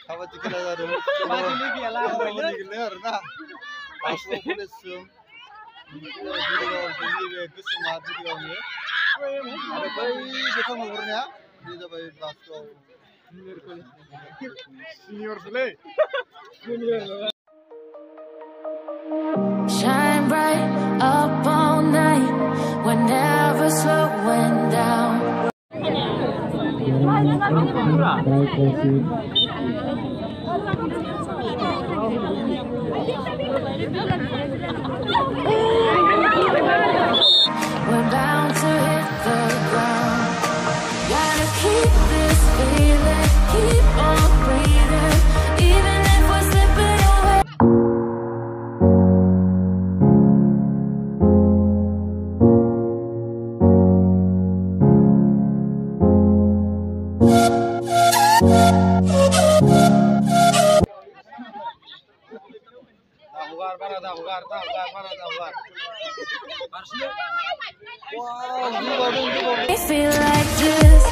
Kabati kena jarum. Kabati gila. Kabati gila arna. Asal boleh sum. Video ini bagus semua video ini. Ada bayi kita ngurnya. Dia bayi basko. Senior sele. Shine bright up all night. We're never slowing down. We're bound to hit the ground. Gotta keep this feeling, keep on breathing, even if we're slipping away. I feel like this.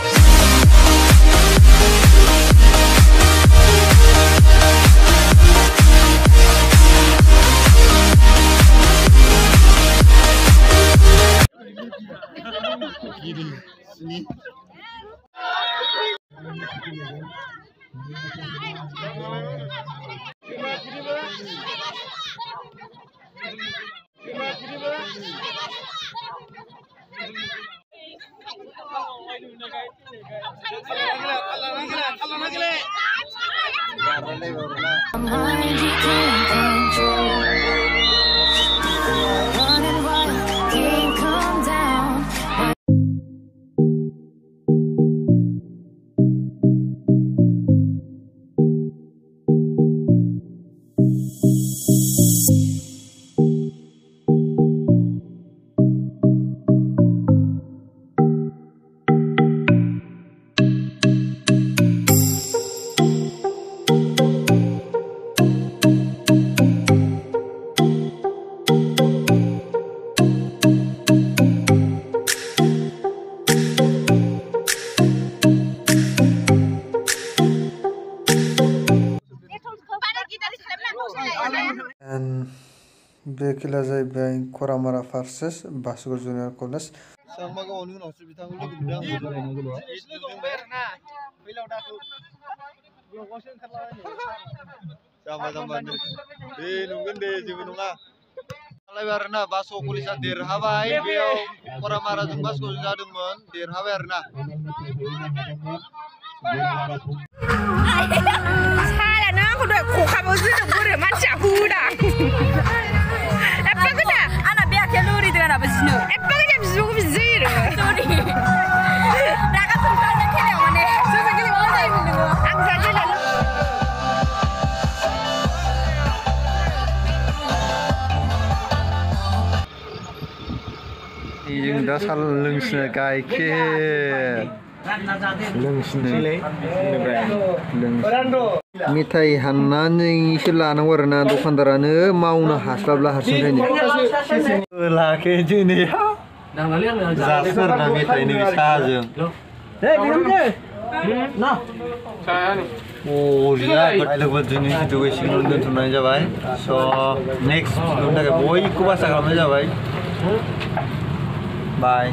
Mind you can't control. Running wild, can't calm down. And Bekila Zaibay Koramara Farses, Basco Junior College. Sama kau ni nak sebutang dulu kita dah. Sama ni. Nunggu deh jadi nunggu. Kalau berna Basco College dir Hawaii, biau Koramara tu Basco jadi mon dir Hawaii berna. Salah nak aku dah kamu sudah boleh macam huda. Apa kata? Anak biar kalori dengan apa sih? Apa kata bisa zero? Sorry. Rakyat sultan kene mana? Susah kali mana ini? Aku saja lah. Ini dah salah lungsnya kayak Mitai Hanan Shilana Warna Dukandarana Mauna Hasabla Hasan. Laki Juni Zasar Namita ini bisa. Oh dia betul betul ni situation untuk tunai jawai. So next kita ke boy kubasa kamu jawai. Bye.